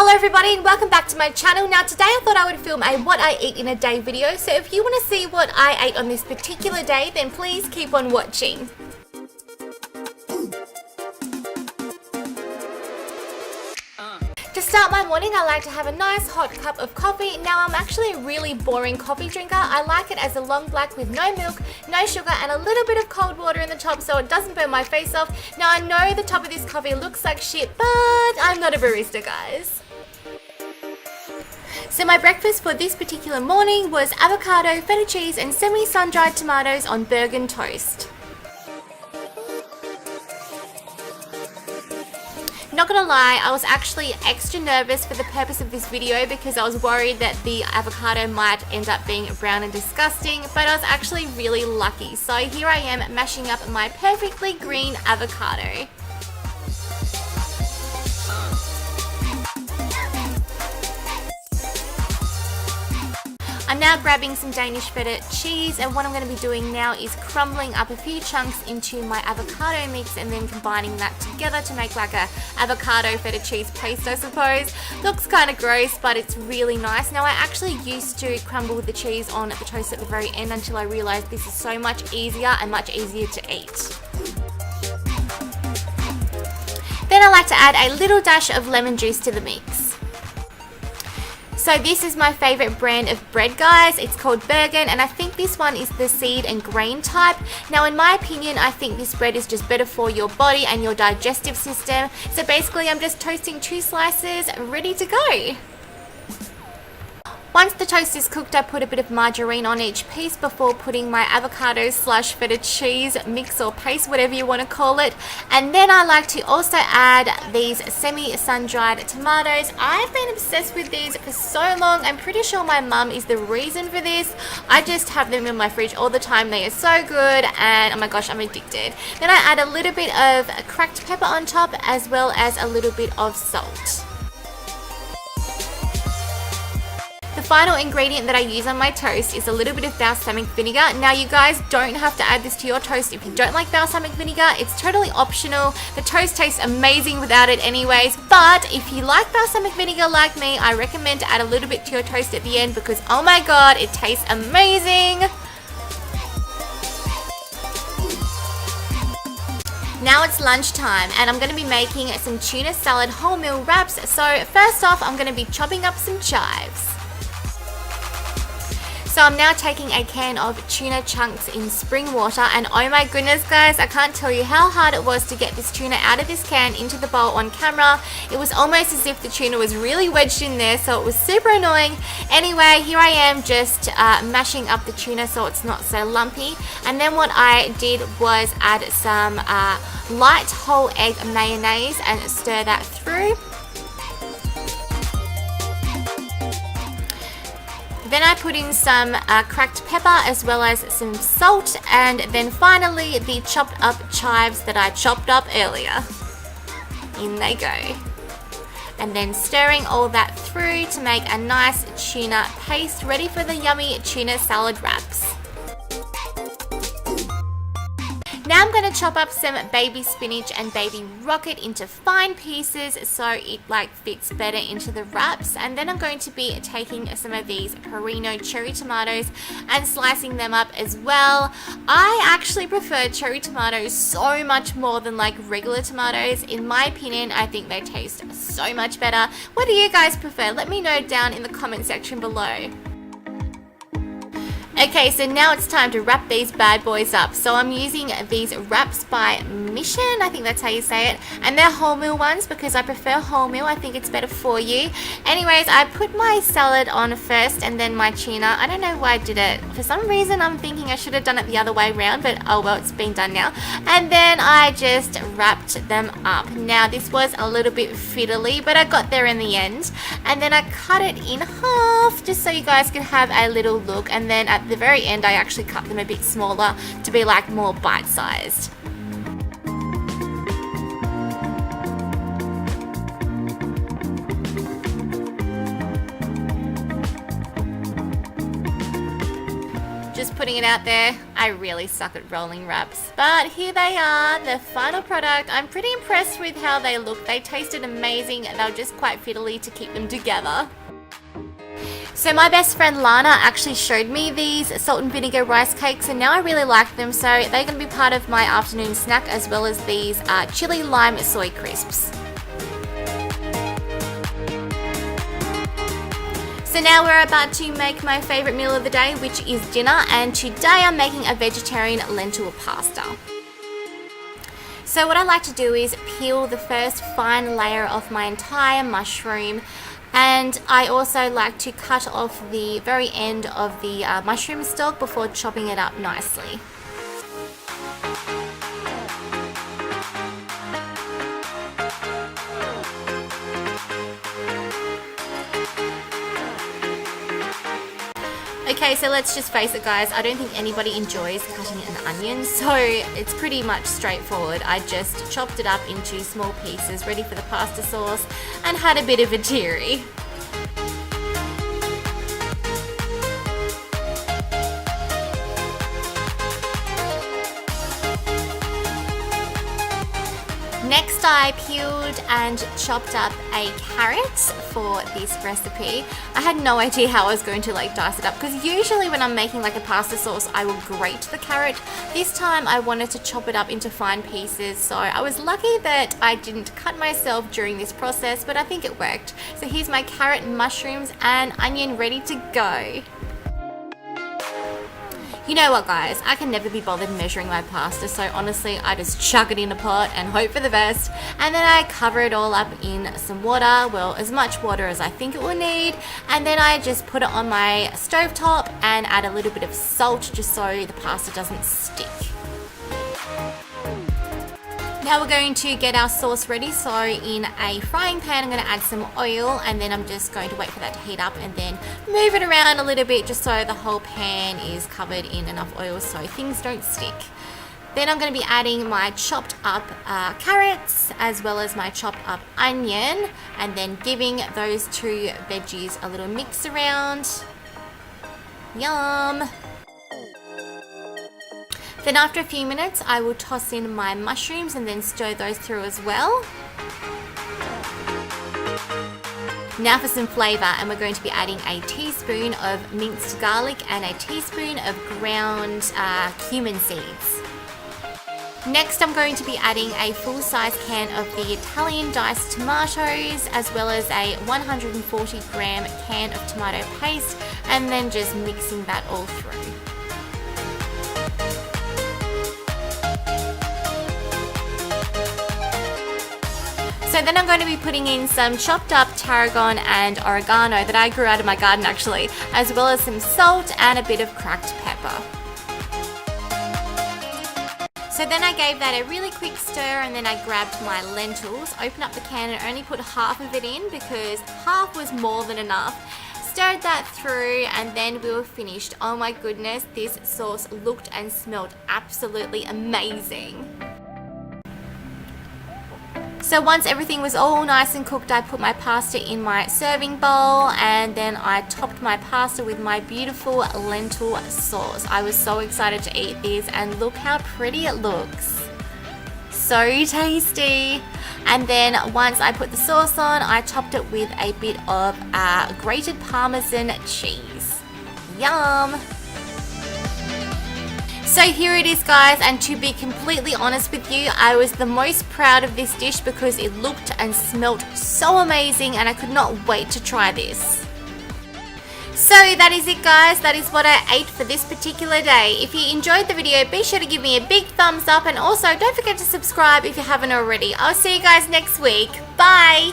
Hello everybody and welcome back to my channel. Now today I thought I would film a what I eat in a day video, so if you want to see what I ate on this particular day, then please keep on watching. To start my morning, I like to have a nice hot cup of coffee. Now I'm actually a really boring coffee drinker. I like it as a long black with no milk, no sugar, and a little bit of cold water in the top so it doesn't burn my face off. Now I know the top of this coffee looks like shit, but I'm not a barista, guys. So my breakfast for this particular morning was avocado, feta cheese, and semi-sun-dried tomatoes on burgen toast. Not gonna lie, I was actually extra nervous for the purpose of this video because I was worried that the avocado might end up being brown and disgusting, but I was actually really lucky. So here I am mashing up my perfectly green avocado. I'm now grabbing some Danish feta cheese, and what I'm going to be doing now is crumbling up a few chunks into my avocado mix and then combining that together to make like a avocado feta cheese paste, I suppose. Looks kind of gross, but it's really nice. Now I actually used to crumble the cheese on the toast at the very end until I realized this is so much easier and much easier to eat. Then I like to add a little dash of lemon juice to the mix. So this is my favorite brand of bread, guys. It's called Burgen, and I think this one is the seed and grain type. Now in my opinion, I think this bread is just better for your body and your digestive system. So basically I'm just toasting 2 slices, ready to go. Once the toast is cooked, I put a bit of margarine on each piece before putting my avocado / feta cheese mix or paste, whatever you want to call it. And then I like to also add these semi-sun-dried tomatoes. I've been obsessed with these for so long. I'm pretty sure my mum is the reason for this. I just have them in my fridge all the time. They are so good, and oh my gosh, I'm addicted. Then I add a little bit of cracked pepper on top, as well as a little bit of salt. The final ingredient that I use on my toast is a little bit of balsamic vinegar. Now you guys don't have to add this to your toast if you don't like balsamic vinegar. It's totally optional. The toast tastes amazing without it anyways, but if you like balsamic vinegar like me, I recommend to add a little bit to your toast at the end because oh my god, it tastes amazing. Now it's lunchtime and I'm going to be making some tuna salad wholemeal wraps. So first off, I'm going to be chopping up some chives. So I'm now taking a can of tuna chunks in spring water, and oh my goodness guys, I can't tell you how hard it was to get this tuna out of this can into the bowl on camera. It was almost as if the tuna was really wedged in there, so it was super annoying. Anyway, here I am just mashing up the tuna so it's not so lumpy. And then what I did was add some light whole egg mayonnaise and stir that through. Then I put in some cracked pepper as well as some salt, and then finally the chopped up chives that I chopped up earlier. In they go. And then stirring all that through to make a nice tuna paste ready for the yummy tuna salad wraps. Now I'm going to chop up some baby spinach and baby rocket into fine pieces so it fits better into the wraps. And then I'm going to be taking some of these Perino cherry tomatoes and slicing them up as well. I actually prefer cherry tomatoes so much more than regular tomatoes. In my opinion, I think they taste so much better. What do you guys prefer? Let me know down in the comment section below. Okay, so now it's time to wrap these bad boys up. So I'm using these wraps by Mission, I think that's how you say it. And they're wholemeal ones because I prefer wholemeal. I think it's better for you. Anyways, I put my salad on first and then my tuna. I don't know why I did it. For some reason, I'm thinking I should have done it the other way around, but oh well, it's been done now. And then I just wrapped them up. Now, this was a little bit fiddly, but I got there in the end. And then I cut it in half just so you guys could have a little look. And then at the very end, I actually cut them a bit smaller to be more bite-sized. just putting it out there. I really suck at rolling wraps. But here they are, the final product. I'm pretty impressed with how they look. They tasted amazing. They were just quite fiddly to keep them together. So my best friend Lana actually showed me these salt and vinegar rice cakes, and now I really like them, so they're going to be part of my afternoon snack, as well as these chili lime soy crisps. So now we're about to make my favourite meal of the day, which is dinner, and today I'm making a vegetarian lentil pasta. So what I like to do is peel the first fine layer of my entire mushroom, and I also like to cut off the very end of the mushroom stalk before chopping it up nicely. Okay, so let's just face it guys, I don't think anybody enjoys cutting an onion, so it's pretty much straightforward. I just chopped it up into small pieces, ready for the pasta sauce, and had a bit of a cherry. Next, I peeled and chopped up a carrot for this recipe. I had no idea how I was going to dice it up, because usually when I'm making a pasta sauce, I will grate the carrot. This time I wanted to chop it up into fine pieces, so I was lucky that I didn't cut myself during this process, but I think it worked. So here's my carrot, mushrooms, and onion ready to go. You know what guys, I can never be bothered measuring my pasta, so honestly I just chuck it in a pot and hope for the best, and then I cover it all up in some water, well as much water as I think it will need, and then I just put it on my stovetop and add a little bit of salt just so the pasta doesn't stick. Now we're going to get our sauce ready, so in a frying pan I'm going to add some oil, and then I'm just going to wait for that to heat up and then move it around a little bit just so the whole pan is covered in enough oil so things don't stick. Then I'm going to be adding my chopped up carrots as well as my chopped up onion, and then giving those two veggies a little mix around. Yum! Then after a few minutes, I will toss in my mushrooms and then stir those through as well. Now for some flavour, and we're going to be adding a teaspoon of minced garlic and a teaspoon of ground cumin seeds. Next, I'm going to be adding a full-size can of the Italian diced tomatoes, as well as a 140 gram can of tomato paste, and then just mixing that all through. So then I'm going to be putting in some chopped up tarragon and oregano that I grew out of my garden actually, as well as some salt and a bit of cracked pepper. So then I gave that a really quick stir, and then I grabbed my lentils, opened up the can and only put half of it in because half was more than enough. Stirred that through, and then we were finished. Oh my goodness, this sauce looked and smelled absolutely amazing. So once everything was all nice and cooked, I put my pasta in my serving bowl, and then I topped my pasta with my beautiful lentil sauce. I was so excited to eat this, and look how pretty it looks. So tasty. And then once I put the sauce on, I topped it with a bit of grated Parmesan cheese. Yum! So here it is guys, and to be completely honest with you, I was the most proud of this dish because it looked and smelled so amazing, and I could not wait to try this. So that is it guys, that is what I ate for this particular day. If you enjoyed the video, be sure to give me a big thumbs up, and also don't forget to subscribe if you haven't already. I'll see you guys next week. Bye!